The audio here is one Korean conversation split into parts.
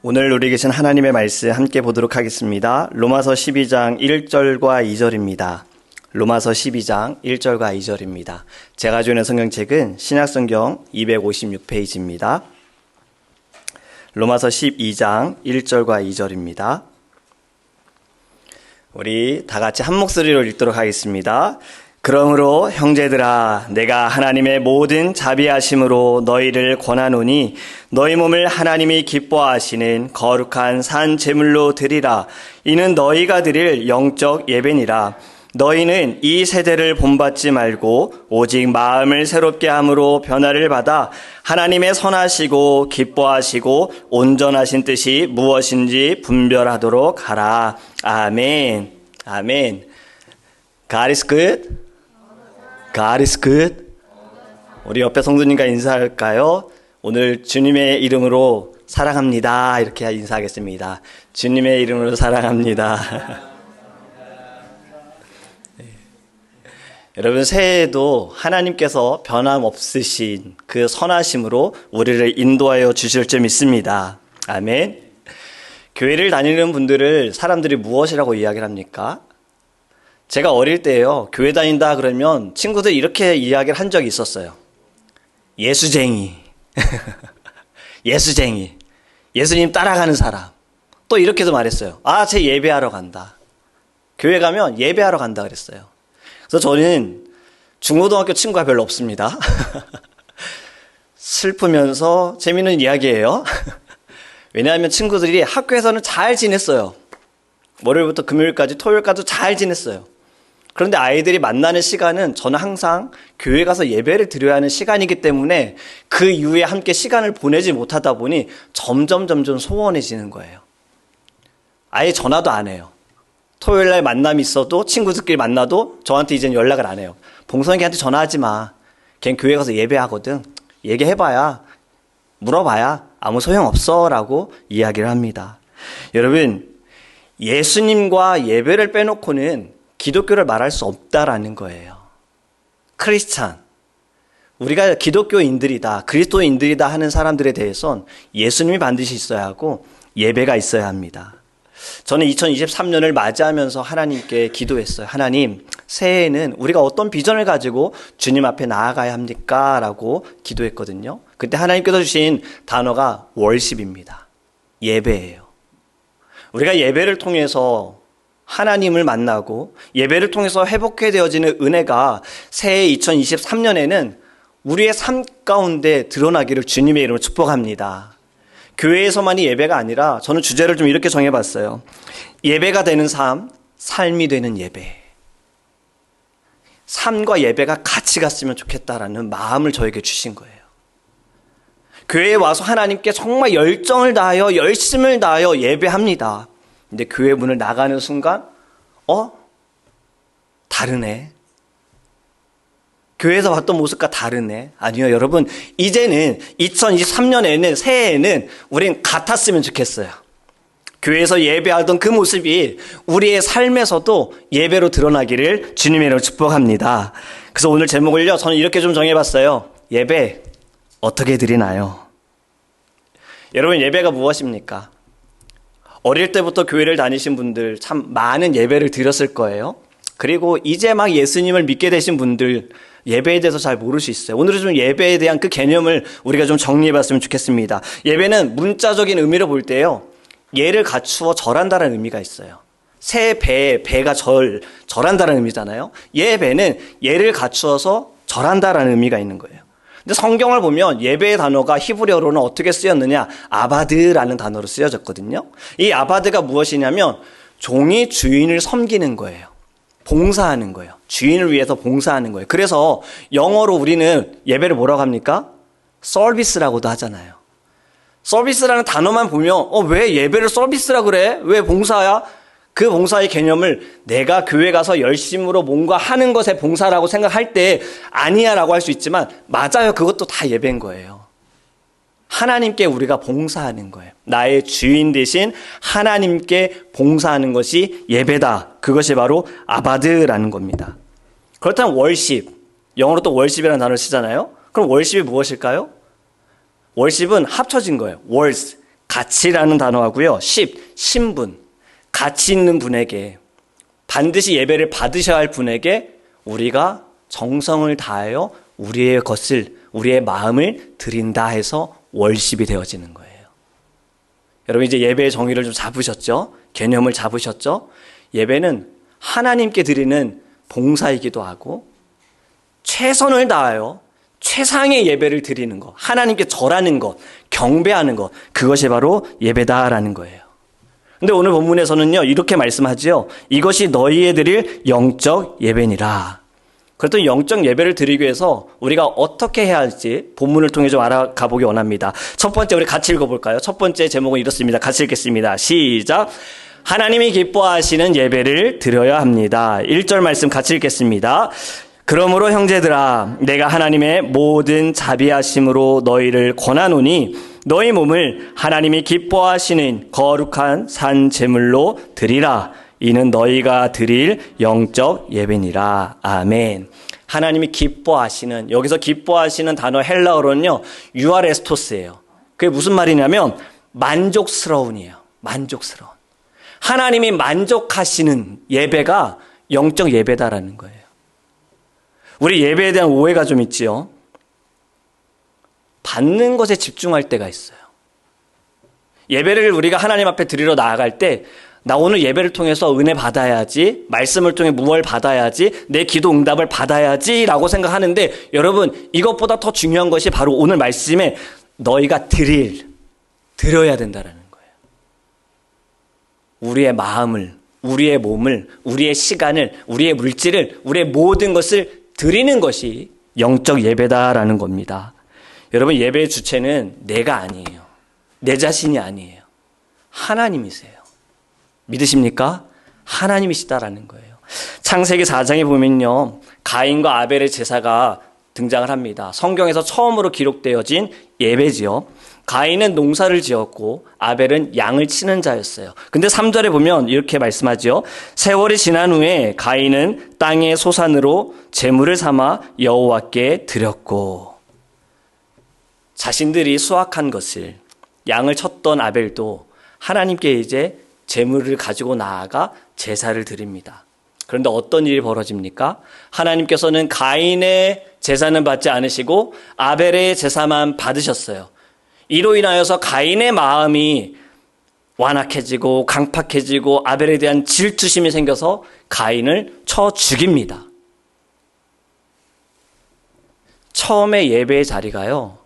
오늘 우리 계신 하나님의 말씀 함께 보도록 하겠습니다. 로마서 12장 1절과 2절입니다. 로마서 12장 1절과 2절입니다. 제가 가지고 있는 성경책은 신약성경 256페이지입니다. 로마서 12장 1절과 2절입니다. 우리 다 같이 한 목소리로 읽도록 하겠습니다. 그러므로 형제들아 내가 하나님의 모든 자비하심으로 너희를 권하노니 너희 몸을 하나님이 기뻐하시는 거룩한 산 제물로 드리라. 이는 너희가 드릴 영적 예배니라. 너희는 이 세대를 본받지 말고 오직 마음을 새롭게 함으로 변화를 받아 하나님의 선하시고 기뻐하시고 온전하신 뜻이 무엇인지 분별하도록 하라. 아멘. 아멘. God is good. God is good. 우리 옆에 성도님과 인사할까요? 오늘 주님의 이름으로 사랑합니다. 이렇게 인사하겠습니다. 주님의 이름으로 사랑합니다. 네. 여러분 새해에도 하나님께서 변함없으신 그 선하심으로 우리를 인도하여 주실 줄 믿습니다. 아멘. 교회를 다니는 분들을 사람들이 무엇이라고 이야기를 합니까? 제가 어릴 때요, 교회 다닌다 그러면 친구들이 이렇게 이야기를 한 적이 있었어요. 예수쟁이. 예수쟁이. 예수님 따라가는 사람. 또 이렇게도 말했어요. 아, 쟤 예배하러 간다. 교회 가면 예배하러 간다 그랬어요. 그래서 저는 중고등학교 친구가 별로 없습니다. 슬프면서 재미있는 이야기예요. 왜냐하면 친구들이 학교에서는 잘 지냈어요. 월요일부터 금요일까지 토요일까지 잘 지냈어요. 그런데 아이들이 만나는 시간은 저는 항상 교회 가서 예배를 드려야 하는 시간이기 때문에 그 이후에 함께 시간을 보내지 못하다 보니 점점 소원해지는 거예요. 아예 전화도 안 해요. 토요일 날 만남이 있어도 친구들끼리 만나도 저한테 이제는 연락을 안 해요. 봉선이 걔한테 전화하지 마. 걔는 교회 가서 예배하거든. 얘기해봐야, 물어봐야 아무 소용없어 라고 이야기를 합니다. 여러분, 예수님과 예배를 빼놓고는 기독교를 말할 수 없다라는 거예요. 크리스찬, 우리가 기독교인들이다, 그리스도인들이다 하는 사람들에 대해선 예수님이 반드시 있어야 하고 예배가 있어야 합니다. 저는 2023년을 맞이하면서 하나님께 기도했어요. 하나님, 새해에는 우리가 어떤 비전을 가지고 주님 앞에 나아가야 합니까? 라고 기도했거든요. 그때 하나님께서 주신 단어가 월십입니다. 예배예요. 우리가 예배를 통해서 하나님을 만나고 예배를 통해서 회복해 되어지는 은혜가 새해 2023년에는 우리의 삶 가운데 드러나기를 주님의 이름으로 축복합니다. 교회에서만이 예배가 아니라 저는 주제를 좀 이렇게 정해봤어요. 예배가 되는 삶, 삶이 되는 예배. 삶과 예배가 같이 갔으면 좋겠다라는 마음을 저에게 주신 거예요. 교회에 와서 하나님께 정말 열정을 다하여 열심을 다하여 예배합니다. 근데 교회 문을 나가는 순간 다르네. 교회에서 봤던 모습과 다르네. 아니요, 여러분, 이제는 2023년에는 새해에는 우린 같았으면 좋겠어요. 교회에서 예배하던 그 모습이 우리의 삶에서도 예배로 드러나기를 주님의 이름으로 축복합니다. 그래서 오늘 제목을요, 저는 이렇게 좀 정해봤어요. 예배 어떻게 드리나요? 여러분, 예배가 무엇입니까? 어릴 때부터 교회를 다니신 분들 참 많은 예배를 드렸을 거예요. 그리고 이제 막 예수님을 믿게 되신 분들 예배에 대해서 잘 모를 수 있어요. 오늘은 좀 예배에 대한 그 개념을 우리가 좀 정리해 봤으면 좋겠습니다. 예배는 문자적인 의미로 볼 때요, 예를 갖추어 절한다는 의미가 있어요. 새 배가 절한다는 의미잖아요. 예배는 예를 갖추어서 절한다라는 의미가 있는 거예요. 근데 성경을 보면 예배의 단어가 히브리어로는 어떻게 쓰였느냐? 아바드라는 단어로 쓰여졌거든요. 이 아바드가 무엇이냐면 종이 주인을 섬기는 거예요. 봉사하는 거예요. 주인을 위해서 봉사하는 거예요. 그래서 영어로 우리는 예배를 뭐라고 합니까? 서비스라고도 하잖아요. 서비스라는 단어만 보면 왜 예배를 서비스라고 그래? 왜 봉사야? 그 봉사의 개념을 내가 교회 가서 열심으로 뭔가 하는 것에 봉사라고 생각할 때 아니야 라고 할 수 있지만 맞아요. 그것도 다 예배인 거예요. 하나님께 우리가 봉사하는 거예요. 나의 주인 대신 하나님께 봉사하는 것이 예배다. 그것이 바로 아바드라는 겁니다. 그렇다면 월십, 영어로 또 월십이라는 단어를 쓰잖아요. 그럼 월십이 무엇일까요? 월십은 합쳐진 거예요. 월스, 가치라는 단어하고요. 10, 신분. 가치 있는 분에게, 반드시 예배를 받으셔야 할 분에게 우리가 정성을 다하여 우리의 것을, 우리의 마음을 드린다 해서 월십이 되어지는 거예요. 여러분 이제 예배의 정의를 좀 잡으셨죠? 개념을 잡으셨죠? 예배는 하나님께 드리는 봉사이기도 하고 최선을 다하여 최상의 예배를 드리는 것, 하나님께 절하는 것, 경배하는 것, 그것이 바로 예배다라는 거예요. 근데 오늘 본문에서는요, 이렇게 말씀하지요. 이것이 너희에 드릴 영적 예배니라. 그렇다면 영적 예배를 드리기 위해서 우리가 어떻게 해야 할지 본문을 통해 좀 알아가 보기 원합니다. 첫 번째 우리 같이 읽어볼까요? 첫 번째 제목은 이렇습니다. 같이 읽겠습니다. 시작. 하나님이 기뻐하시는 예배를 드려야 합니다. 1절 말씀 같이 읽겠습니다. 그러므로 형제들아 내가 하나님의 모든 자비하심으로 너희를 권하노니 너희 몸을 하나님이 기뻐하시는 거룩한 산 제물로 드리라. 이는 너희가 드릴 영적 예배니라. 아멘. 하나님이 기뻐하시는, 여기서 기뻐하시는 단어 헬라어로는요 유아레스토스예요. 그게 무슨 말이냐면 만족스러운이에요. 만족스러운. 하나님이 만족하시는 예배가 영적 예배다라는 거예요. 우리 예배에 대한 오해가 좀 있지요. 받는 것에 집중할 때가 있어요. 예배를 우리가 하나님 앞에 드리러 나아갈 때 나 오늘 예배를 통해서 은혜 받아야지, 말씀을 통해 무엇을 받아야지, 내 기도 응답을 받아야지 라고 생각하는데 여러분 이것보다 더 중요한 것이 바로 오늘 말씀에 너희가 드려야 된다라는 거예요. 우리의 마음을, 우리의 몸을, 우리의 시간을, 우리의 물질을, 우리의 모든 것을 드리는 것이 영적 예배다라는 겁니다. 여러분 예배의 주체는 내가 아니에요. 내 자신이 아니에요. 하나님이세요. 믿으십니까? 하나님이시다라는 거예요. 창세기 4장에 보면요, 가인과 아벨의 제사가 등장을 합니다. 성경에서 처음으로 기록되어진 예배지요. 가인은 농사를 지었고 아벨은 양을 치는 자였어요. 근데 3절에 보면 이렇게 말씀하죠. 세월이 지난 후에 가인은 땅의 소산으로 제물을 삼아 여호와께 드렸고, 자신들이 수확한 것을, 양을 쳤던 아벨도 하나님께 이제 제물을 가지고 나아가 제사를 드립니다. 그런데 어떤 일이 벌어집니까? 하나님께서는 가인의 제사는 받지 않으시고 아벨의 제사만 받으셨어요. 이로 인하여서 가인의 마음이 완악해지고 강팍해지고 아벨에 대한 질투심이 생겨서 가인을 쳐 죽입니다. 처음에 예배의 자리가요,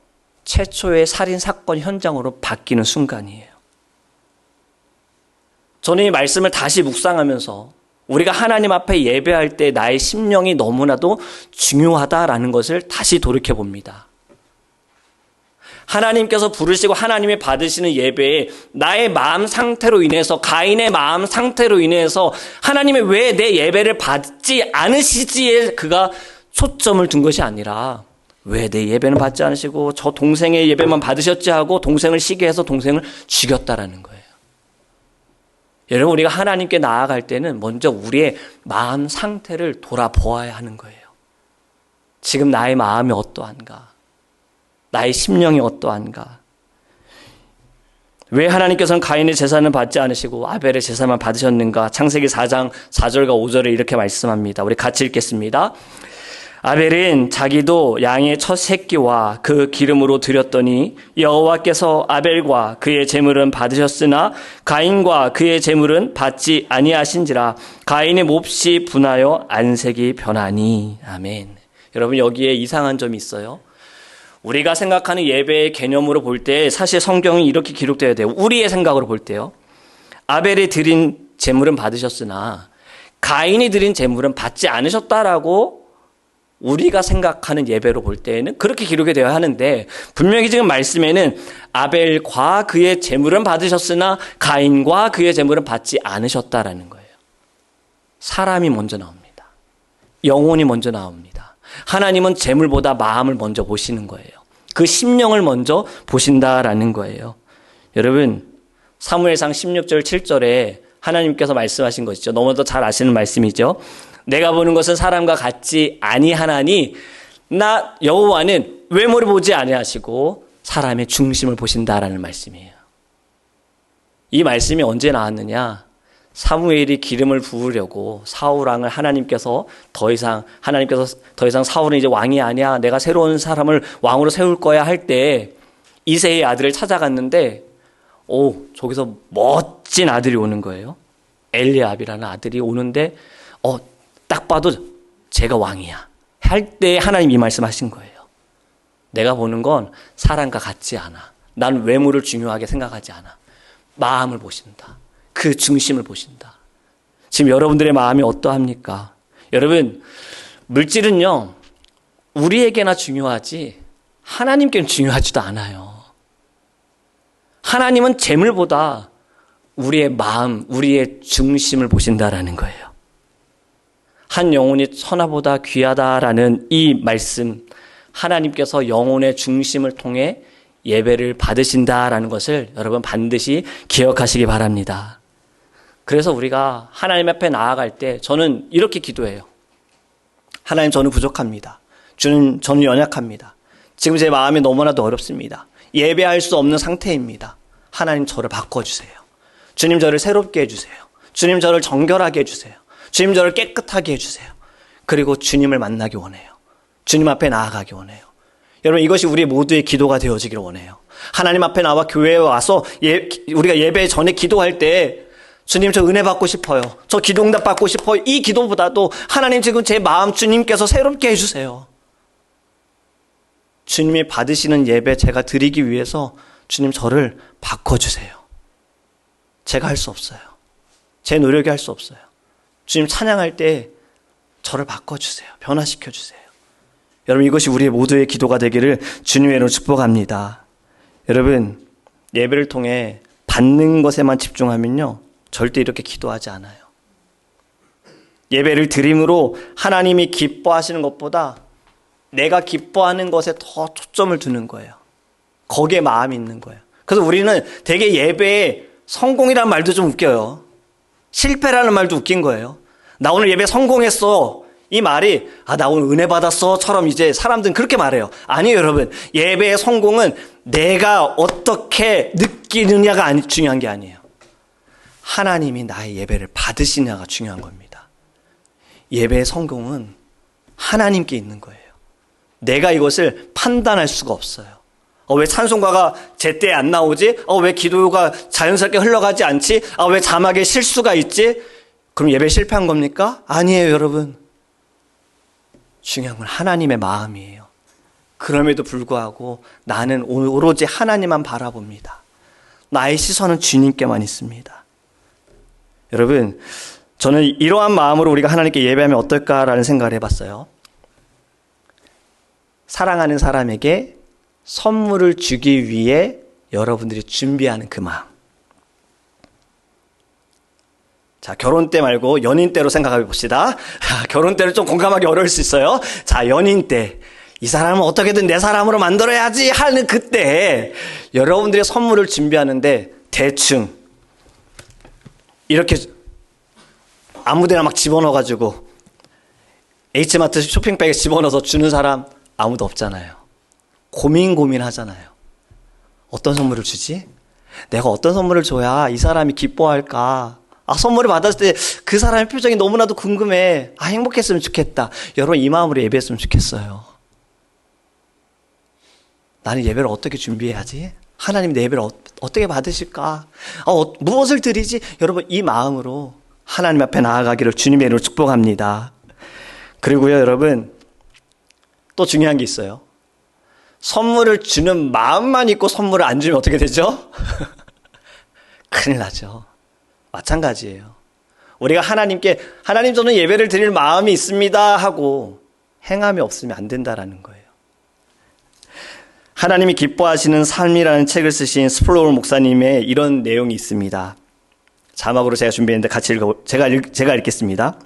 최초의 살인 사건 현장으로 바뀌는 순간이에요. 저는 이 말씀을 다시 묵상하면서 우리가 하나님 앞에 예배할 때 나의 심령이 너무나도 중요하다라는 것을 다시 돌이켜 봅니다. 하나님께서 부르시고 하나님이 받으시는 예배에 나의 마음 상태로 인해서, 가인의 마음 상태로 인해서 하나님이 왜 내 예배를 받지 않으시지에 그가 초점을 둔 것이 아니라 왜 내 예배는 받지 않으시고 저 동생의 예배만 받으셨지 하고 동생을 시기해서 동생을 죽였다라는 거예요. 여러분 우리가 하나님께 나아갈 때는 먼저 우리의 마음 상태를 돌아보아야 하는 거예요. 지금 나의 마음이 어떠한가? 나의 심령이 어떠한가? 왜 하나님께서는 가인의 제사는 받지 않으시고 아벨의 제사만 받으셨는가? 창세기 4장 4절과 5절에 이렇게 말씀합니다. 우리 같이 읽겠습니다. 아벨은 자기도 양의 첫 새끼와 그 기름으로 드렸더니 여호와께서 아벨과 그의 제물은 받으셨으나 가인과 그의 제물은 받지 아니하신지라. 가인의 몹시 분하여 안색이 변하니. 아멘. 여러분 여기에 이상한 점이 있어요. 우리가 생각하는 예배의 개념으로 볼 때 사실 성경이 이렇게 기록되어야 돼요. 우리의 생각으로 볼 때요, 아벨이 드린 제물은 받으셨으나 가인이 드린 제물은 받지 않으셨다라고 우리가 생각하는 예배로 볼 때에는 그렇게 기록이 되어야 하는데, 분명히 지금 말씀에는 아벨과 그의 제물은 받으셨으나 가인과 그의 제물은 받지 않으셨다라는 거예요. 사람이 먼저 나옵니다. 영혼이 먼저 나옵니다. 하나님은 제물보다 마음을 먼저 보시는 거예요. 그 심령을 먼저 보신다라는 거예요. 여러분 사무엘상 16절 7절에 하나님께서 말씀하신 것이죠. 너무도 잘 아시는 말씀이죠. 내가 보는 것은 사람과 같지 아니하나니 나 여호와는 외모를 보지 아니하시고 사람의 중심을 보신다라는 말씀이에요. 이 말씀이 언제 나왔느냐? 사무엘이 기름을 부으려고 사울왕을 하나님께서 더 이상 사울은 이제 왕이 아니야. 내가 새로운 사람을 왕으로 세울 거야 할 때 이새의 아들을 찾아갔는데 저기서 멋진 아들이 오는 거예요. 엘리압이라는 아들이 오는데 딱 봐도 제가 왕이야 할 때 하나님 이 말씀하신 거예요. 내가 보는 건 사람과 같지 않아. 난 외모를 중요하게 생각하지 않아. 마음을 보신다. 그 중심을 보신다. 지금 여러분들의 마음이 어떠합니까? 여러분, 물질은요, 우리에게나 중요하지 하나님께는 중요하지도 않아요. 하나님은 재물보다 우리의 마음, 우리의 중심을 보신다라는 거예요. 한 영혼이 천하보다 귀하다라는 이 말씀, 하나님께서 영혼의 중심을 통해 예배를 받으신다라는 것을 여러분 반드시 기억하시기 바랍니다. 그래서 우리가 하나님 앞에 나아갈 때 저는 이렇게 기도해요. 하나님, 저는 부족합니다. 주님, 저는 연약합니다. 지금 제 마음이 너무나도 어렵습니다. 예배할 수 없는 상태입니다. 하나님, 저를 바꿔주세요. 주님, 저를 새롭게 해주세요. 주님, 저를 정결하게 해주세요. 주님, 저를 깨끗하게 해주세요. 그리고 주님을 만나기 원해요. 주님 앞에 나아가기 원해요. 여러분, 이것이 우리 모두의 기도가 되어지기를 원해요. 하나님 앞에 나와 교회에 와서 우리가 예배 전에 기도할 때 주님, 저 은혜 받고 싶어요. 저 기도응답 받고 싶어요. 이 기도보다도 하나님, 지금 제 마음 주님께서 새롭게 해주세요. 주님이 받으시는 예배 제가 드리기 위해서 주님, 저를 바꿔주세요. 제가 할 수 없어요. 제 노력이 할 수 없어요. 주님 찬양할 때 저를 바꿔주세요. 변화시켜주세요. 여러분, 이것이 우리의 모두의 기도가 되기를 주님의 이름으로 축복합니다. 여러분, 예배를 통해 받는 것에만 집중하면요, 절대 이렇게 기도하지 않아요. 예배를 드림으로 하나님이 기뻐하시는 것보다 내가 기뻐하는 것에 더 초점을 두는 거예요. 거기에 마음이 있는 거예요. 그래서 우리는 되게 예배에 성공이라는 말도 좀 웃겨요. 실패라는 말도 웃긴 거예요. 나 오늘 예배 성공했어. 이 말이 나 오늘 은혜 받았어처럼 이제 사람들은 그렇게 말해요. 아니에요, 여러분. 예배의 성공은 내가 어떻게 느끼느냐가 중요한 게 아니에요. 하나님이 나의 예배를 받으시냐가 중요한 겁니다. 예배의 성공은 하나님께 있는 거예요. 내가 이것을 판단할 수가 없어요. 왜 찬송가가 제때에 안 나오지? 왜 기도가 자연스럽게 흘러가지 않지? 왜 자막에 실수가 있지? 그럼 예배 실패한 겁니까? 아니에요, 여러분. 중요한 건 하나님의 마음이에요. 그럼에도 불구하고 나는 오로지 하나님만 바라봅니다. 나의 시선은 주님께만 있습니다. 여러분, 저는 이러한 마음으로 우리가 하나님께 예배하면 어떨까라는 생각을 해봤어요. 사랑하는 사람에게 선물을 주기 위해 여러분들이 준비하는 그 마음. 자, 결혼 때 말고 연인 때로 생각해 봅시다. 결혼 때는 좀 공감하기 어려울 수 있어요. 자, 연인 때. 이 사람은 어떻게든 내 사람으로 만들어야지 하는 그때 여러분들의 선물을 준비하는데 대충 이렇게 아무데나 막 집어넣어가지고 H마트 쇼핑백에 집어넣어서 주는 사람 아무도 없잖아요. 고민하잖아요. 어떤 선물을 주지? 내가 어떤 선물을 줘야 이 사람이 기뻐할까? 선물을 받았을 때 그 사람의 표정이 너무나도 궁금해. 행복했으면 좋겠다. 여러분, 이 마음으로 예배했으면 좋겠어요. 나는 예배를 어떻게 준비해야지? 하나님 내 예배를 어떻게 받으실까? 무엇을 드리지? 여러분, 이 마음으로 하나님 앞에 나아가기를 주님의 이름으로 축복합니다. 그리고요, 여러분, 또 중요한 게 있어요. 선물을 주는 마음만 있고 선물을 안 주면 어떻게 되죠? 큰일 나죠. 마찬가지예요. 우리가 하나님께 하나님, 저는 예배를 드릴 마음이 있습니다 하고 행함이 없으면 안 된다라는 거예요. 하나님이 기뻐하시는 삶이라는 책을 쓰신 스플로우 목사님의 이런 내용이 있습니다. 자막으로 제가 준비했는데 같이 제가 읽겠습니다.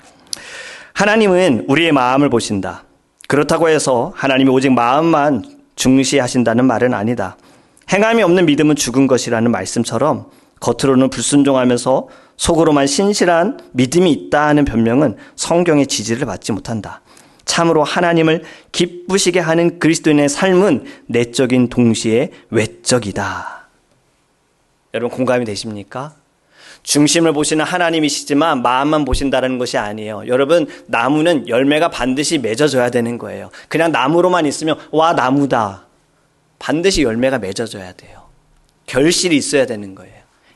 하나님은 우리의 마음을 보신다. 그렇다고 해서 하나님이 오직 마음만 중시하신다는 말은 아니다. 행함이 없는 믿음은 죽은 것이라는 말씀처럼 겉으로는 불순종하면서 속으로만 신실한 믿음이 있다 하는 변명은 성경의 지지를 받지 못한다. 참으로 하나님을 기쁘시게 하는 그리스도인의 삶은 내적인 동시에 외적이다. 여러분 공감이 되십니까? 중심을 보시는 하나님이시지만 마음만 보신다는 것이 아니에요. 여러분, 나무는 열매가 반드시 맺어져야 되는 거예요. 그냥 나무로만 있으면 와, 나무다. 반드시 열매가 맺어져야 돼요. 결실이 있어야 되는 거예요.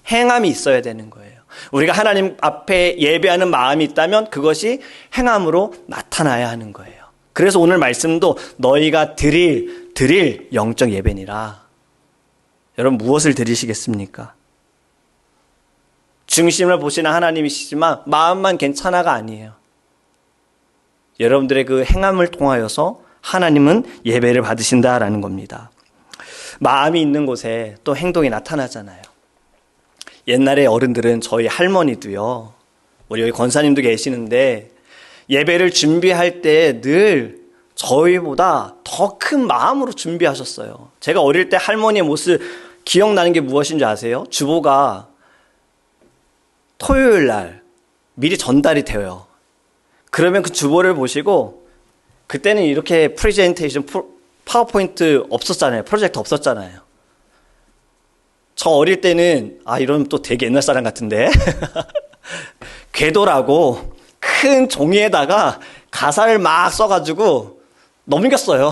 행함이 있어야 되는 거예요. 우리가 하나님 앞에 예배하는 마음이 있다면 그것이 행함으로 나타나야 하는 거예요. 그래서 오늘 말씀도 너희가 드릴 영적 예배니라. 여러분, 무엇을 드리시겠습니까? 중심을 보시는 하나님이시지만 마음만 괜찮아가 아니에요. 여러분들의 그 행함을 통하여서 하나님은 예배를 받으신다라는 겁니다. 마음이 있는 곳에 또 행동이 나타나잖아요. 옛날에 어른들은 저희 할머니도요, 우리 여기 권사님도 계시는데 예배를 준비할 때 늘 저희보다 더 큰 마음으로 준비하셨어요. 제가 어릴 때 할머니의 모습 기억나는 게 무엇인지 아세요? 주보가 토요일 날 미리 전달이 돼요. 그러면 그 주보를 보시고, 그때는 이렇게 프레젠테이션 파워포인트 없었잖아요. 프로젝트 없었잖아요. 저 어릴 때는 이러면 또 되게 옛날 사람 같은데 궤도라고 큰 종이에다가 가사를 막 써가지고 넘겼어요.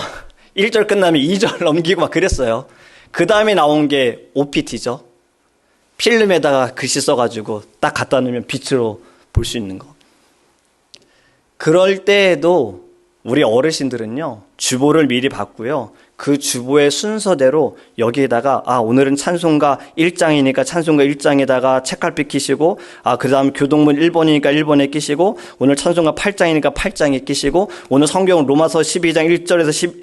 1절 끝나면 2절 넘기고 막 그랬어요. 그 다음에 나온 게 OPT죠. 필름에다가 글씨 써가지고 딱 갖다 놓으면 빛으로 볼 수 있는 거. 그럴 때에도 우리 어르신들은요, 주보를 미리 받고요, 그 주보의 순서대로 여기에다가 오늘은 찬송가 1장이니까 찬송가 1장에다가 책갈피 끼시고, 그 다음 교동문 1번이니까 1번에 끼시고, 오늘 찬송가 8장이니까 8장에 끼시고, 오늘 성경 로마서 12장 1절에서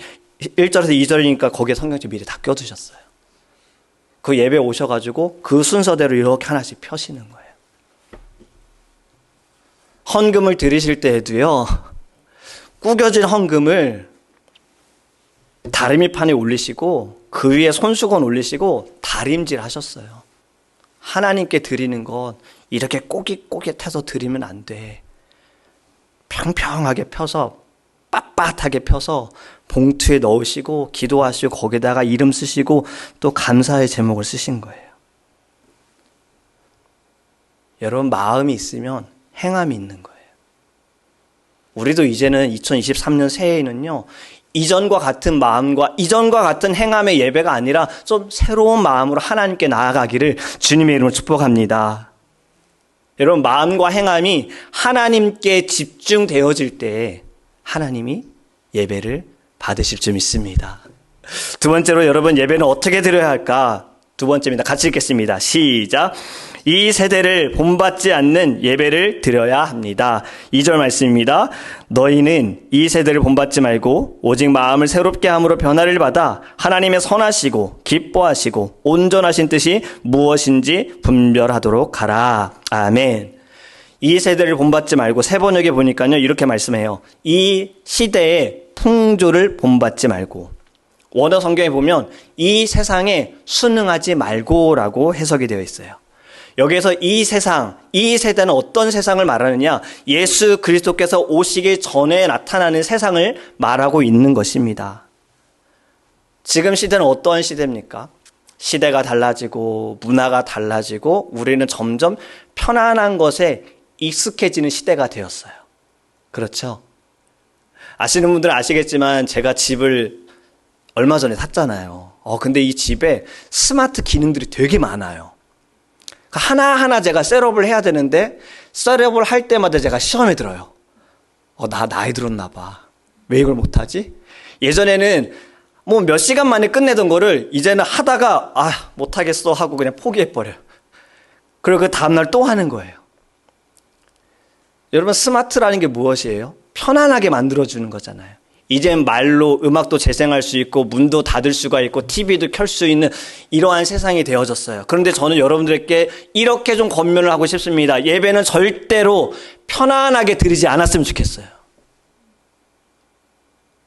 2절이니까 거기에 성경책 미리 다 껴두셨어요. 그 예배 오셔가지고 그 순서대로 이렇게 하나씩 펴시는 거예요. 헌금을 드리실 때에도요, 구겨진 헌금을 다리미판에 올리시고 그 위에 손수건 올리시고 다림질 하셨어요. 하나님께 드리는 건 이렇게 꼬깃꼬깃해서 드리면 안 돼. 평평하게 펴서, 빳빳하게 펴서 봉투에 넣으시고 기도하시고 거기다가 이름 쓰시고 또 감사의 제목을 쓰신 거예요. 여러분, 마음이 있으면 행함이 있는 거예요. 우리도 이제는 2023년 새해에는요, 이전과 같은 마음과 이전과 같은 행함의 예배가 아니라 좀 새로운 마음으로 하나님께 나아가기를 주님의 이름으로 축복합니다. 여러분, 마음과 행함이 하나님께 집중되어질 때 하나님이 예배를 받으실 줄 믿습니다. 두 번째로 여러분, 예배는 어떻게 드려야 할까? 두 번째입니다. 같이 읽겠습니다. 시작. 이 세대를 본받지 않는 예배를 드려야 합니다. 2절 말씀입니다. 너희는 이 세대를 본받지 말고 오직 마음을 새롭게 함으로 변화를 받아 하나님의 선하시고 기뻐하시고 온전하신 뜻이 무엇인지 분별하도록 하라. 아멘. 이 세대를 본받지 말고, 세 번역에 보니까요, 이렇게 말씀해요. 이 시대의 풍조를 본받지 말고. 원어 성경에 보면 이 세상에 순응하지 말고라고 해석이 되어 있어요. 여기에서 이 세상, 이 세대는 어떤 세상을 말하느냐? 예수 그리스도께서 오시기 전에 나타나는 세상을 말하고 있는 것입니다. 지금 시대는 어떠한 시대입니까? 시대가 달라지고 문화가 달라지고 우리는 점점 편안한 것에 익숙해지는 시대가 되었어요. 그렇죠? 아시는 분들은 아시겠지만 제가 집을 얼마 전에 샀잖아요. 근데 이 집에 스마트 기능들이 되게 많아요. 하나하나 제가 셋업을 해야 되는데 셋업을 할 때마다 제가 시험에 들어요. 나 나이 들었나 봐. 왜 이걸 못하지? 예전에는 뭐 몇 시간 만에 끝내던 거를 이제는 하다가 못하겠어 하고 그냥 포기해버려요. 그리고 그 다음날 또 하는 거예요. 여러분, 스마트라는 게 무엇이에요? 편안하게 만들어주는 거잖아요. 이젠 말로 음악도 재생할 수 있고 문도 닫을 수가 있고 TV도 켤 수 있는 이러한 세상이 되어졌어요. 그런데 저는 여러분들께 이렇게 좀 권면을 하고 싶습니다. 예배는 절대로 편안하게 드리지 않았으면 좋겠어요.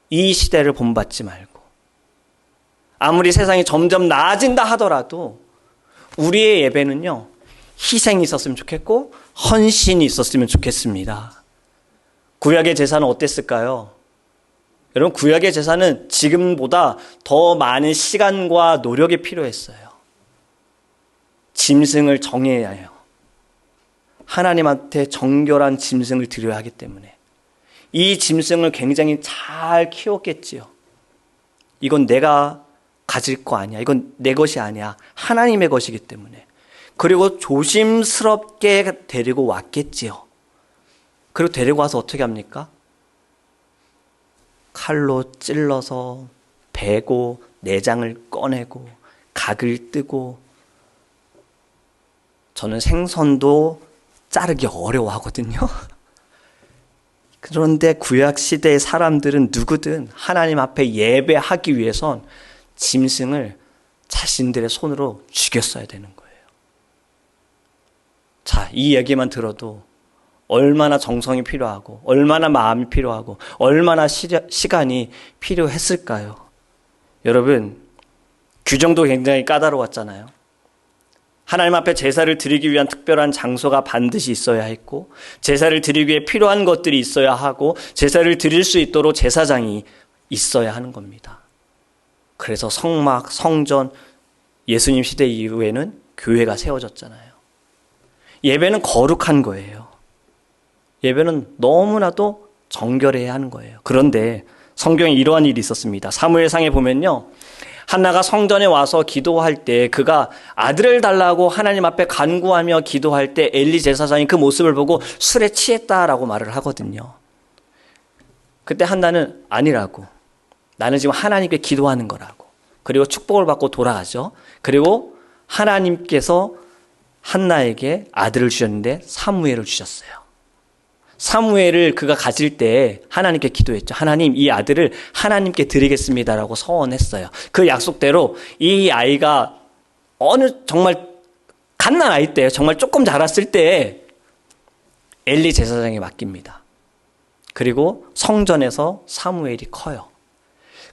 이 시대를 본받지 말고, 아무리 세상이 점점 나아진다 하더라도 우리의 예배는요, 희생이 있었으면 좋겠고 헌신이 있었으면 좋겠습니다. 구약의 제사는 어땠을까요? 여러분, 구약의 제사는 지금보다 더 많은 시간과 노력이 필요했어요. 짐승을 정해야 해요. 하나님한테 정결한 짐승을 드려야 하기 때문에 이 짐승을 굉장히 잘 키웠겠지요. 이건 내가 가질 거 아니야. 이건 내 것이 아니야. 하나님의 것이기 때문에. 그리고 조심스럽게 데리고 왔겠지요. 그리고 데리고 와서 어떻게 합니까? 칼로 찔러서 베고 내장을 꺼내고 각을 뜨고. 저는 생선도 자르기 어려워하거든요. 그런데 구약 시대의 사람들은 누구든 하나님 앞에 예배하기 위해선 짐승을 자신들의 손으로 죽였어야 되는 거예요. 자, 이 얘기만 들어도 얼마나 정성이 필요하고 얼마나 마음이 필요하고 얼마나 시간이 필요했을까요? 여러분, 규정도 굉장히 까다로웠잖아요. 하나님 앞에 제사를 드리기 위한 특별한 장소가 반드시 있어야 했고, 제사를 드리기 위해 필요한 것들이 있어야 하고, 제사를 드릴 수 있도록 제사장이 있어야 하는 겁니다. 그래서 성막, 성전, 예수님 시대 이후에는 교회가 세워졌잖아요. 예배는 거룩한 거예요. 예배는 너무나도 정결해야 하는 거예요. 그런데 성경에 이러한 일이 있었습니다. 사무엘상에 보면요, 한나가 성전에 와서 기도할 때 그가 아들을 달라고 하나님 앞에 간구하며 기도할 때 엘리 제사장이 그 모습을 보고 술에 취했다라고 말을 하거든요. 그때 한나는 아니라고, 나는 지금 하나님께 기도하는 거라고, 그리고 축복을 받고 돌아가죠. 그리고 하나님께서 한나에게 아들을 주셨는데 사무엘을 주셨어요. 사무엘을 그가 가질 때 하나님께 기도했죠. 하나님, 이 아들을 하나님께 드리겠습니다라고 서원했어요. 그 약속대로 이 아이가 정말 갓난 아이 때, 정말 조금 자랐을 때 엘리 제사장에 맡깁니다. 그리고 성전에서 사무엘이 커요.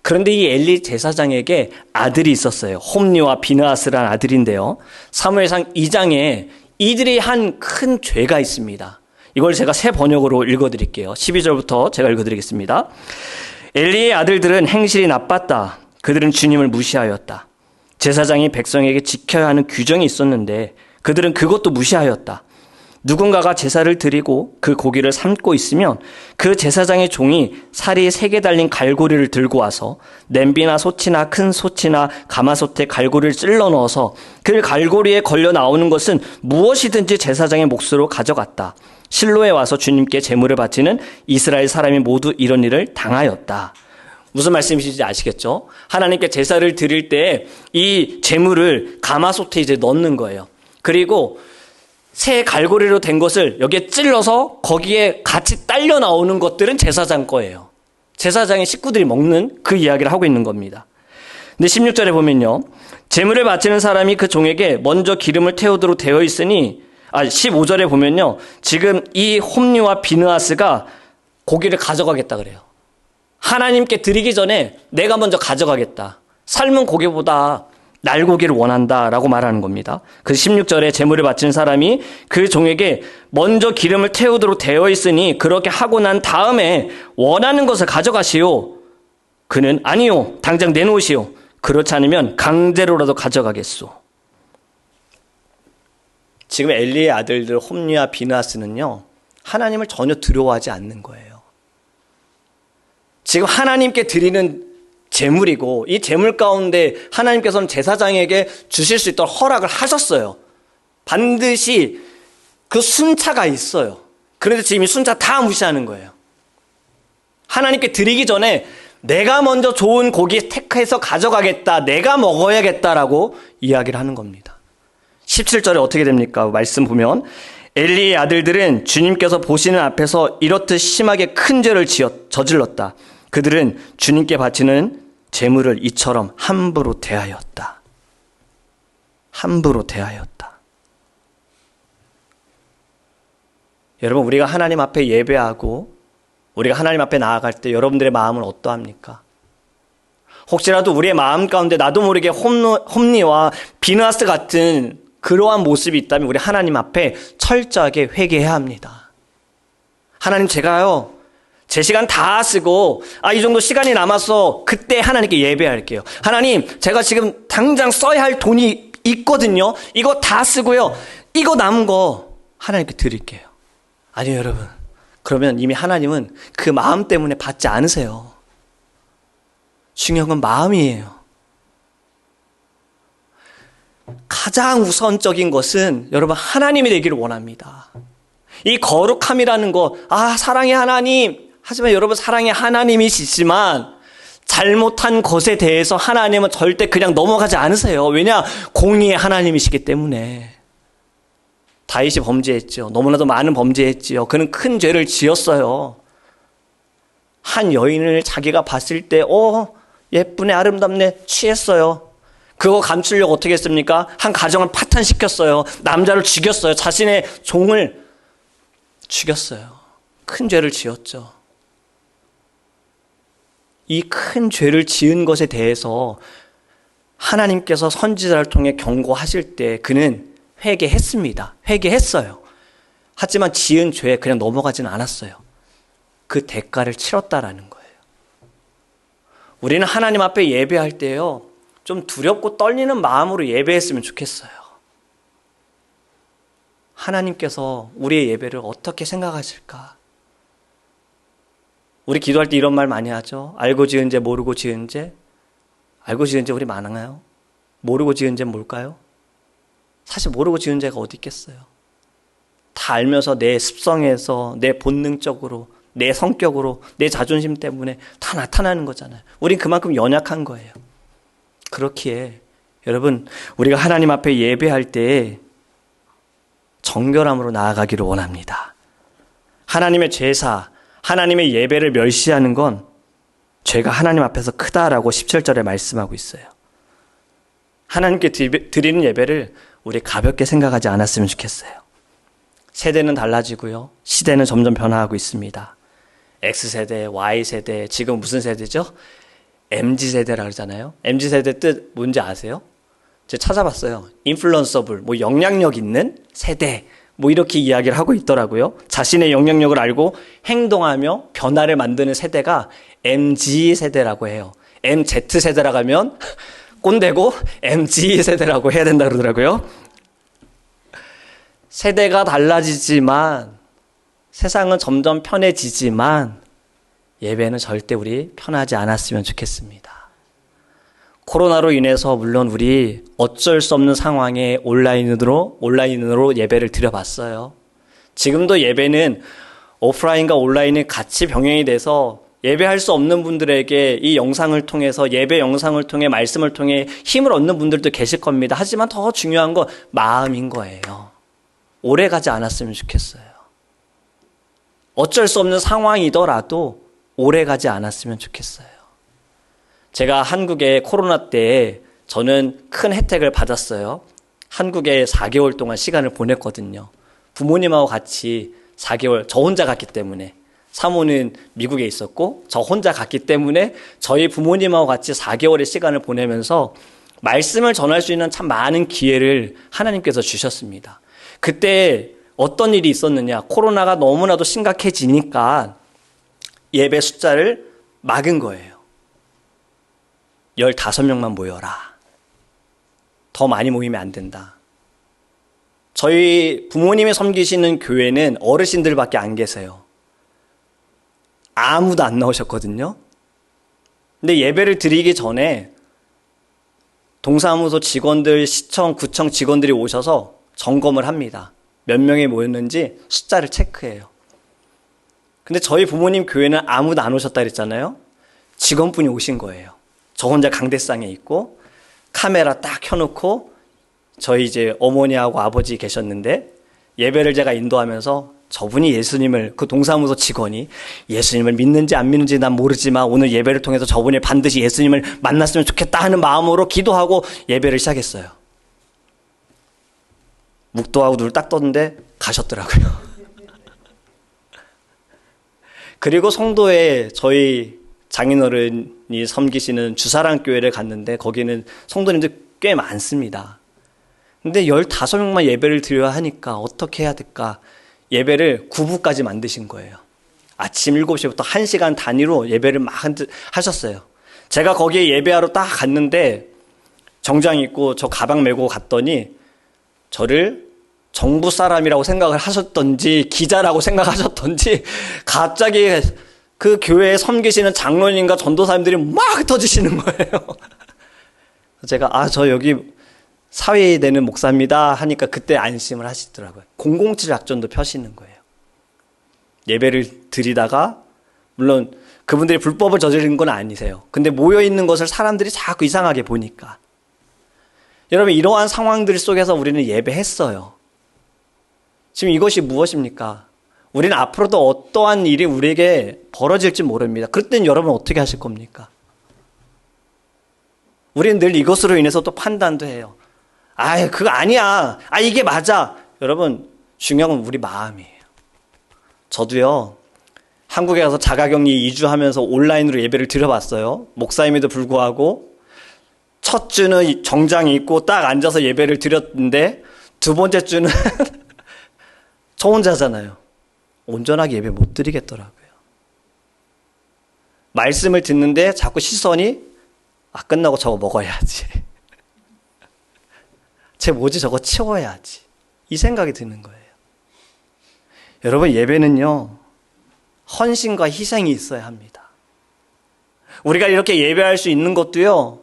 그런데 이 엘리 제사장에게 아들이 있었어요. 홈리와 비느하스라는 아들인데요, 사무엘상 2장에 이들이 한 큰 죄가 있습니다. 이걸 제가 새 번역으로 읽어드릴게요. 12절부터 제가 읽어드리겠습니다. 엘리의 아들들은 행실이 나빴다. 그들은 주님을 무시하였다. 제사장이 백성에게 지켜야 하는 규정이 있었는데 그들은 그것도 무시하였다. 누군가가 제사를 드리고 그 고기를 삶고 있으면 그 제사장의 종이 살이 3개 달린 갈고리를 들고 와서 냄비나 솥이나 큰 솥이나 가마솥에 갈고리를 찔러 넣어서 그 갈고리에 걸려 나오는 것은 무엇이든지 제사장의 몫으로 가져갔다. 실로에 와서 주님께 제물을 바치는 이스라엘 사람이 모두 이런 일을 당하였다. 무슨 말씀이신지 아시겠죠? 하나님께 제사를 드릴 때 이 제물을 가마솥에 이제 넣는 거예요. 그리고 새 갈고리로 된 것을 여기에 찔러서 거기에 같이 딸려 나오는 것들은 제사장 거예요. 제사장의 식구들이 먹는 그 이야기를 하고 있는 겁니다. 근데 16절에 보면요, 제물을 바치는 사람이 그 종에게 먼저 기름을 태우도록 되어 있으니, 15절에 보면요, 지금 이 홈리와 비느하스가 고기를 가져가겠다 그래요. 하나님께 드리기 전에 내가 먼저 가져가겠다. 삶은 고기보다 날고기를 원한다라고 말하는 겁니다. 그 16절에 제물을 바치는 사람이 그 종에게 먼저 기름을 태우도록 되어 있으니 그렇게 하고 난 다음에 원하는 것을 가져가시오. 그는 아니요, 당장 내놓으시오. 그렇지 않으면 강제로라도 가져가겠소. 지금 엘리의 아들들 홈리와 비느하스는요, 하나님을 전혀 두려워하지 않는 거예요. 지금 하나님께 드리는 제물이고 이 제물 가운데 하나님께서는 제사장에게 주실 수 있도록 허락을 하셨어요. 반드시 그 순차가 있어요. 그런데 지금 이 순차 다 무시하는 거예요. 하나님께 드리기 전에 내가 먼저 좋은 고기 택해서 가져가겠다, 내가 먹어야겠다라고 이야기를 하는 겁니다. 17절에 어떻게 됩니까? 말씀 보면 엘리의 아들들은 주님께서 보시는 앞에서 이렇듯 심하게 큰 죄를 저질렀다. 그들은 주님께 바치는 제물을 이처럼 함부로 대하였다. 함부로 대하였다. 여러분, 우리가 하나님 앞에 예배하고 우리가 하나님 앞에 나아갈 때 여러분들의 마음은 어떠합니까? 혹시라도 우리의 마음 가운데 나도 모르게 홈리와 비느하스 같은 그러한 모습이 있다면 우리 하나님 앞에 철저하게 회개해야 합니다. 하나님, 제가요, 제 시간 다 쓰고 이 정도 시간이 남아서 그때 하나님께 예배할게요. 하나님, 제가 지금 당장 써야 할 돈이 있거든요. 이거 다 쓰고요. 이거 남은 거 하나님께 드릴게요. 아니요, 여러분. 그러면 이미 하나님은 그 마음 때문에 받지 않으세요. 중요한 건 마음이에요. 가장 우선적인 것은 여러분 하나님이 되기를 원합니다. 이 거룩함이라는 거, 사랑의 하나님. 하지만 여러분 사랑의 하나님이시지만 잘못한 것에 대해서 하나님은 절대 그냥 넘어가지 않으세요. 왜냐? 공의의 하나님이시기 때문에. 다윗이 범죄했죠. 너무나도 많은 범죄했지요. 그는 큰 죄를 지었어요. 한 여인을 자기가 봤을 때 예쁘네, 아름답네, 취했어요. 그거 감추려고 어떻게 했습니까? 한 가정을 파탄시켰어요. 남자를 죽였어요. 자신의 종을 죽였어요. 큰 죄를 지었죠. 이 큰 죄를 지은 것에 대해서 하나님께서 선지자를 통해 경고하실 때 그는 회개했습니다. 회개했어요. 하지만 지은 죄에 그냥 넘어가지는 않았어요. 그 대가를 치렀다라는 거예요. 우리는 하나님 앞에 예배할 때요, 좀 두렵고 떨리는 마음으로 예배했으면 좋겠어요. 하나님께서 우리의 예배를 어떻게 생각하실까? 우리 기도할 때 이런 말 많이 하죠. 알고 지은 죄, 모르고 지은 죄. 알고 지은 죄 우리 많아요. 모르고 지은 죄는 뭘까요? 사실 모르고 지은 죄가 어디 있겠어요. 다 알면서 내 습성에서, 내 본능적으로, 내 성격으로, 내 자존심 때문에 다 나타나는 거잖아요. 우린 그만큼 연약한 거예요. 그렇기에 여러분, 우리가 하나님 앞에 예배할 때 정결함으로 나아가기를 원합니다. 하나님의 제사, 하나님의 예배를 멸시하는 건 죄가 하나님 앞에서 크다라고 17절에 말씀하고 있어요. 하나님께 드리는 예배를 우리 가볍게 생각하지 않았으면 좋겠어요. 세대는 달라지고요. 시대는 점점 변화하고 있습니다. X세대, Y세대, 지금 무슨 세대죠? MZ세대라고 그러잖아요. MZ세대 뜻 뭔지 아세요? 제가 찾아봤어요. 인플루언서블, 영향력 있는 세대, 이렇게 이야기를 하고 있더라고요. 자신의 영향력을 알고 행동하며 변화를 만드는 세대가 MZ세대라고 해요. MZ세대라고 하면 꼰대고 MZ세대라고 해야 된다 그러더라고요. 세대가 달라지지만, 세상은 점점 편해지지만 예배는 절대 우리 편하지 않았으면 좋겠습니다. 코로나로 인해서 물론 우리 어쩔 수 없는 상황에 온라인으로 예배를 드려봤어요. 지금도 예배는 오프라인과 온라인이 같이 병행이 돼서 예배할 수 없는 분들에게 이 영상을 통해서, 예배 영상을 통해, 말씀을 통해 힘을 얻는 분들도 계실 겁니다. 하지만 더 중요한 건 마음인 거예요. 오래 가지 않았으면 좋겠어요. 어쩔 수 없는 상황이더라도 오래 가지 않았으면 좋겠어요. 제가 한국에 코로나 때 저는 큰 혜택을 받았어요. 한국에 4개월 동안 시간을 보냈거든요. 부모님하고 같이 4개월, 저 혼자 갔기 때문에, 사모는 미국에 있었고 저 혼자 갔기 때문에 저희 부모님하고 같이 4개월의 시간을 보내면서 말씀을 전할 수 있는 참 많은 기회를 하나님께서 주셨습니다. 그때 어떤 일이 있었느냐, 코로나가 너무나도 심각해지니까 예배 숫자를 막은 거예요. 15명만 모여라. 더 많이 모이면 안 된다. 저희 부모님이 섬기시는 교회는 어르신들밖에 안 계세요. 아무도 안 나오셨거든요. 근데 예배를 드리기 전에 동사무소 직원들, 시청, 구청 직원들이 오셔서 점검을 합니다. 몇 명이 모였는지 숫자를 체크해요. 근데 저희 부모님 교회는 아무도 안 오셨다 그랬잖아요. 직원분이 오신 거예요. 저 혼자 강대상에 있고 카메라 딱 켜놓고 저희 이제 어머니하고 아버지 계셨는데 예배를 제가 인도하면서 저분이 예수님을, 그 동사무소 직원이 예수님을 믿는지 안 믿는지 난 모르지만 오늘 예배를 통해서 저분이 반드시 예수님을 만났으면 좋겠다 하는 마음으로 기도하고 예배를 시작했어요. 묵도하고 눈을 딱 떴는데 가셨더라고요. 그리고 성도에 저희 장인어른이 섬기시는 주사랑 교회를 갔는데 거기는 성도님들 꽤 많습니다. 근데 15명만 예배를 드려야 하니까 어떻게 해야 될까? 예배를 9부까지 만드신 거예요. 아침 7시부터 1시간 단위로 예배를 막 하셨어요. 제가 거기에 예배하러 딱 갔는데 정장 입고 저 가방 메고 갔더니 저를 정부 사람이라고 생각을 하셨던지 기자라고 생각하셨던지 갑자기 그 교회에 섬기시는 장로님과 전도사님들이 막 흩어지시는 거예요. 제가 저 여기 사회에 되는 목사입니다 하니까 그때 안심을 하시더라고요. 007 작전도 펴시는 거예요. 예배를 드리다가 물론 그분들이 불법을 저지른 건 아니세요. 근데 모여있는 것을 사람들이 자꾸 이상하게 보니까. 여러분, 이러한 상황들 속에서 우리는 예배했어요. 지금 이것이 무엇입니까? 우리는 앞으로도 어떠한 일이 우리에게 벌어질지 모릅니다. 그럴 땐 여러분 어떻게 하실 겁니까? 우리는 늘 이것으로 인해서 또 판단도 해요. 그거 아니야. 이게 맞아. 여러분, 중요한 건 우리 마음이에요. 저도요, 한국에 가서 자가격리 2주 하면서 온라인으로 예배를 드려봤어요. 목사임에도 불구하고 첫 주는 정장 입고 딱 앉아서 예배를 드렸는데 두 번째 주는 저 혼자잖아요. 온전하게 예배 못 드리겠더라고요. 말씀을 듣는데 자꾸 시선이 끝나고 저거 먹어야지. 쟤 뭐지 저거 치워야지. 이 생각이 드는 거예요. 여러분, 예배는요, 헌신과 희생이 있어야 합니다. 우리가 이렇게 예배할 수 있는 것도요,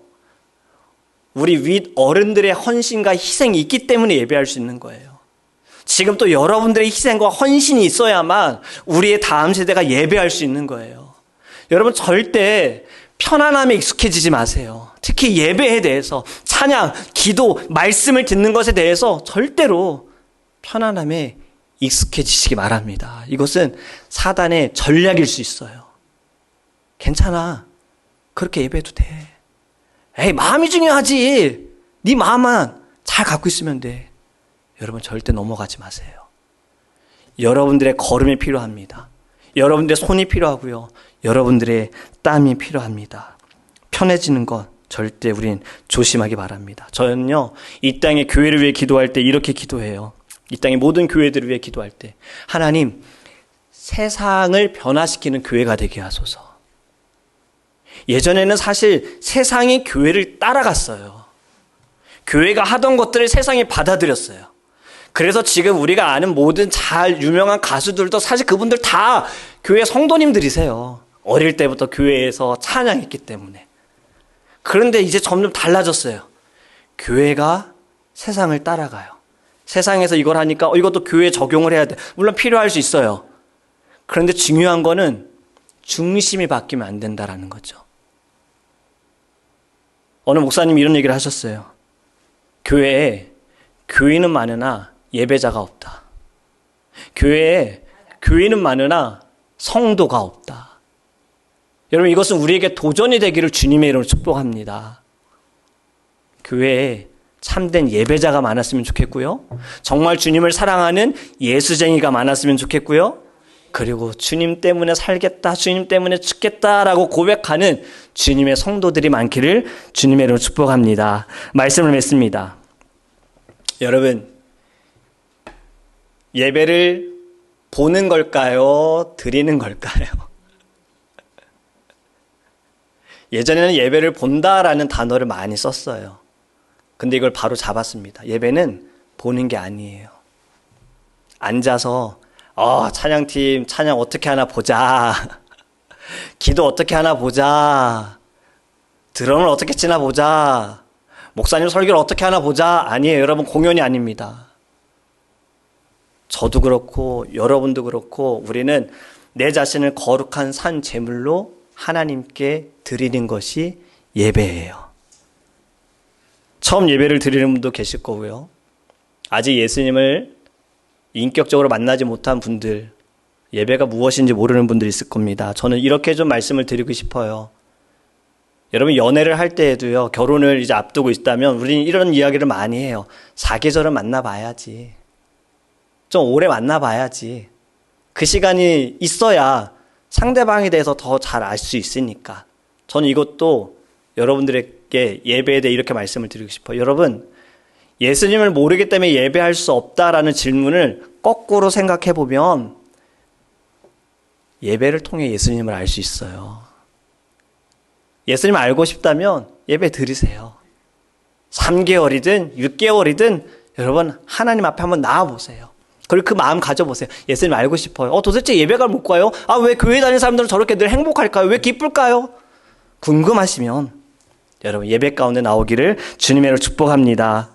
우리 윗 어른들의 헌신과 희생이 있기 때문에 예배할 수 있는 거예요. 지금 또 여러분들의 희생과 헌신이 있어야만 우리의 다음 세대가 예배할 수 있는 거예요. 여러분, 절대 편안함에 익숙해지지 마세요. 특히 예배에 대해서, 찬양, 기도, 말씀을 듣는 것에 대해서 절대로 편안함에 익숙해지시기 바랍니다. 이것은 사단의 전략일 수 있어요. 괜찮아. 그렇게 예배해도 돼. 마음이 중요하지. 네 마음만 잘 갖고 있으면 돼. 여러분, 절대 넘어가지 마세요. 여러분들의 걸음이 필요합니다. 여러분들의 손이 필요하고요. 여러분들의 땀이 필요합니다. 편해지는 것 절대 우린 조심하기 바랍니다. 저는요, 이 땅의 교회를 위해 기도할 때 이렇게 기도해요. 이 땅의 모든 교회들을 위해 기도할 때, 하나님, 세상을 변화시키는 교회가 되게 하소서. 예전에는 사실 세상이 교회를 따라갔어요. 교회가 하던 것들을 세상이 받아들였어요. 그래서 지금 우리가 아는 모든 잘 유명한 가수들도 사실 그분들 다 교회 성도님들이세요. 어릴 때부터 교회에서 찬양했기 때문에. 그런데 이제 점점 달라졌어요. 교회가 세상을 따라가요. 세상에서 이걸 하니까 이것도 교회에 적용을 해야 돼. 물론 필요할 수 있어요. 그런데 중요한 거는 중심이 바뀌면 안 된다라는 거죠. 어느 목사님이 이런 얘기를 하셨어요. 교회에 교인은 많으나 예배자가 없다. 교회에 교인은 많으나 성도가 없다. 여러분, 이것은 우리에게 도전이 되기를 주님의 이름으로 축복합니다. 교회에 참된 예배자가 많았으면 좋겠고요. 정말 주님을 사랑하는 예수쟁이가 많았으면 좋겠고요. 그리고 주님 때문에 살겠다, 주님 때문에 죽겠다라고 고백하는 주님의 성도들이 많기를 주님의 이름으로 축복합니다. 말씀을 맺습니다. 여러분, 예배를 보는 걸까요? 드리는 걸까요? 예전에는 예배를 본다라는 단어를 많이 썼어요. 근데 이걸 바로 잡았습니다. 예배는 보는 게 아니에요. 앉아서 찬양팀 찬양 어떻게 하나 보자. 기도 어떻게 하나 보자. 드럼을 어떻게 치나 보자. 목사님 설교를 어떻게 하나 보자. 아니에요. 여러분, 공연이 아닙니다. 저도 그렇고 여러분도 그렇고 우리는 내 자신을 거룩한 산 제물로 하나님께 드리는 것이 예배예요. 처음 예배를 드리는 분도 계실 거고요. 아직 예수님을 인격적으로 만나지 못한 분들, 예배가 무엇인지 모르는 분들이 있을 겁니다. 저는 이렇게 좀 말씀을 드리고 싶어요. 여러분, 연애를 할 때에도요, 결혼을 이제 앞두고 있다면 우리는 이런 이야기를 많이 해요. 사계절은 만나봐야지. 좀 오래 만나봐야지. 그 시간이 있어야 상대방에 대해서 더 잘 알 수 있으니까. 저는 이것도 여러분들에게 예배에 대해 이렇게 말씀을 드리고 싶어요. 여러분, 예수님을 모르기 때문에 예배할 수 없다라는 질문을 거꾸로 생각해 보면 예배를 통해 예수님을 알 수 있어요. 예수님을 알고 싶다면 예배 드리세요. 3개월이든 6개월이든 여러분 하나님 앞에 한번 나와보세요. 그리고 그 마음 가져보세요. 예수님 알고 싶어요. 도대체 예배가 못 가요? 왜 교회 다니는 사람들은 저렇게 늘 행복할까요? 왜 기쁠까요? 궁금하시면 여러분 예배 가운데 나오기를 주님의 이름으로 축복합니다.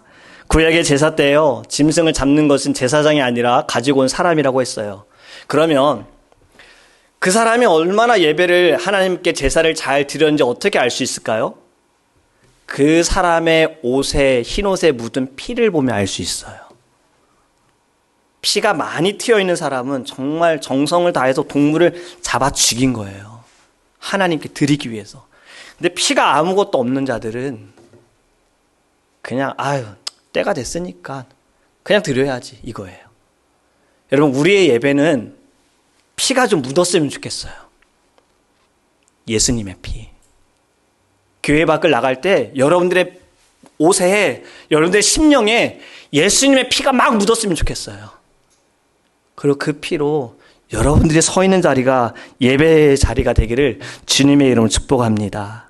구약의 제사 때요, 짐승을 잡는 것은 제사장이 아니라 가지고 온 사람이라고 했어요. 그러면 그 사람이 얼마나 예배를 하나님께 제사를 잘 드렸는지 어떻게 알 수 있을까요? 그 사람의 옷에, 흰 옷에 묻은 피를 보면 알 수 있어요. 피가 많이 튀어 있는 사람은 정말 정성을 다해서 동물을 잡아 죽인 거예요. 하나님께 드리기 위해서. 근데 피가 아무것도 없는 자들은 그냥 때가 됐으니까 그냥 드려야지 이거예요. 여러분 우리의 예배는 피가 좀 묻었으면 좋겠어요. 예수님의 피. 교회 밖을 나갈 때 여러분들의 옷에, 여러분들의 심령에 예수님의 피가 막 묻었으면 좋겠어요. 그리고 그 피로 여러분들이 서 있는 자리가 예배의 자리가 되기를 주님의 이름으로 축복합니다.